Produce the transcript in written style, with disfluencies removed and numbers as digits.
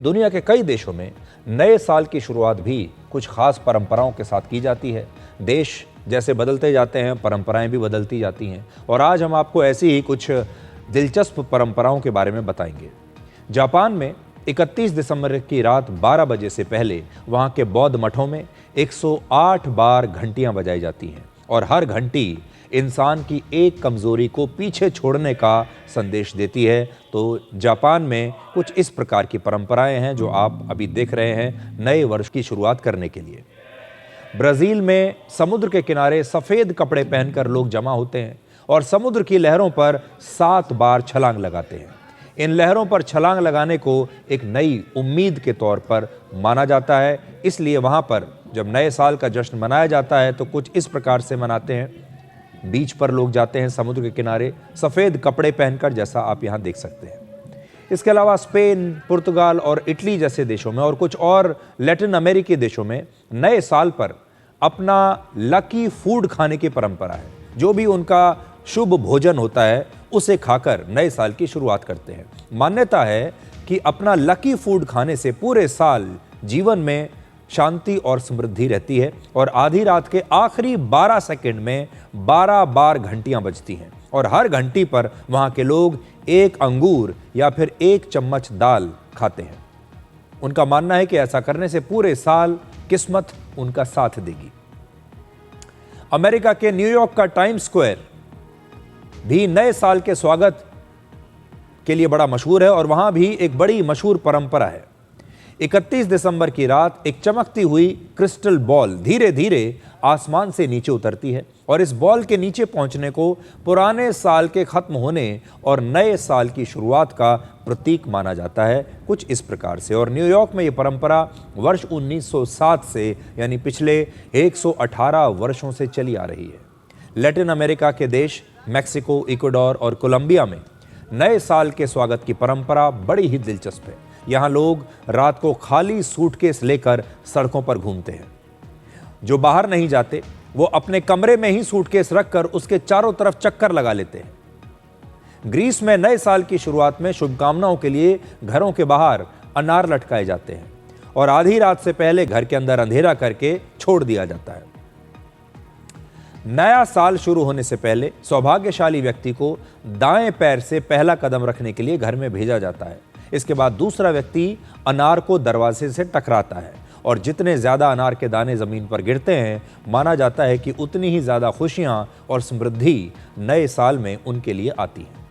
दुनिया के कई देशों में नए साल की शुरुआत भी कुछ खास परंपराओं के साथ की जाती है। देश जैसे बदलते जाते हैं, परंपराएं भी बदलती जाती हैं और आज हम आपको ऐसी ही कुछ दिलचस्प परंपराओं के बारे में बताएंगे। जापान में 31 दिसंबर की रात 12 बजे से पहले वहां के बौद्ध मठों में 108 बार घंटियां बजाई जाती हैं और हर घंटी इंसान की एक कमजोरी को पीछे छोड़ने का संदेश देती है। तो जापान में कुछ इस प्रकार की परंपराएं हैं जो आप अभी देख रहे हैं नए वर्ष की शुरुआत करने के लिए। ब्राजील में समुद्र के किनारे सफेद कपड़े पहनकर लोग जमा होते हैं और समुद्र की लहरों पर 7 बार छलांग लगाते हैं। इन लहरों पर छलांग लगाने को एक नई उम्मीद के तौर पर माना जाता है, इसलिए वहां पर जब नए साल का जश्न मनाया जाता है तो कुछ इस प्रकार से मनाते हैं। बीच पर लोग जाते हैं समुद्र के किनारे सफ़ेद कपड़े पहनकर, जैसा आप यहाँ देख सकते हैं। इसके अलावा स्पेन, पुर्तगाल और इटली जैसे देशों में और कुछ और लैटिन अमेरिकी देशों में नए साल पर अपना लकी फूड खाने की परंपरा है। जो भी उनका शुभ भोजन होता है उसे खाकर नए साल की शुरुआत करते हैं। मान्यता है कि अपना लकी फूड खाने से पूरे साल जीवन में शांति और समृद्धि रहती है और आधी रात के आखिरी 12 सेकंड में 12 बार घंटियां बजती हैं और हर घंटी पर वहां के लोग एक अंगूर या फिर एक चम्मच दाल खाते हैं। उनका मानना है कि ऐसा करने से पूरे साल किस्मत उनका साथ देगी। अमेरिका के न्यूयॉर्क का टाइम्स स्क्वायर भी नए साल के स्वागत के लिए बड़ा मशहूर है और वहां भी एक बड़ी मशहूर परंपरा है। 31 दिसंबर की रात एक चमकती हुई क्रिस्टल बॉल धीरे धीरे आसमान से नीचे उतरती है और इस बॉल के नीचे पहुंचने को पुराने साल के खत्म होने और नए साल की शुरुआत का प्रतीक माना जाता है, कुछ इस प्रकार से। और न्यूयॉर्क में यह परंपरा वर्ष 1907 से यानी पिछले 118 वर्षों से चली आ रही है। लैटिन अमेरिका के देश मैक्सिको, इक्वाडोर और कोलंबिया में नए साल के स्वागत की परंपरा बड़ी ही दिलचस्प है। यहाँ लोग रात को खाली सूटकेस लेकर सड़कों पर घूमते हैं। जो बाहर नहीं जाते वो अपने कमरे में ही सूटकेस रखकर उसके चारों तरफ चक्कर लगा लेते हैं। ग्रीस में नए साल की शुरुआत में शुभकामनाओं के लिए घरों के बाहर अनार लटकाए जाते हैं और आधी रात से पहले घर के अंदर अंधेरा करके छोड़ दिया जाता है। नया साल शुरू होने से पहले सौभाग्यशाली व्यक्ति को दाएं पैर से पहला कदम रखने के लिए घर में भेजा जाता है। इसके बाद दूसरा व्यक्ति अनार को दरवाजे से टकराता है और जितने ज्यादा अनार के दाने जमीन पर गिरते हैं माना जाता है कि उतनी ही ज्यादा खुशियां और समृद्धि नए साल में उनके लिए आती हैं।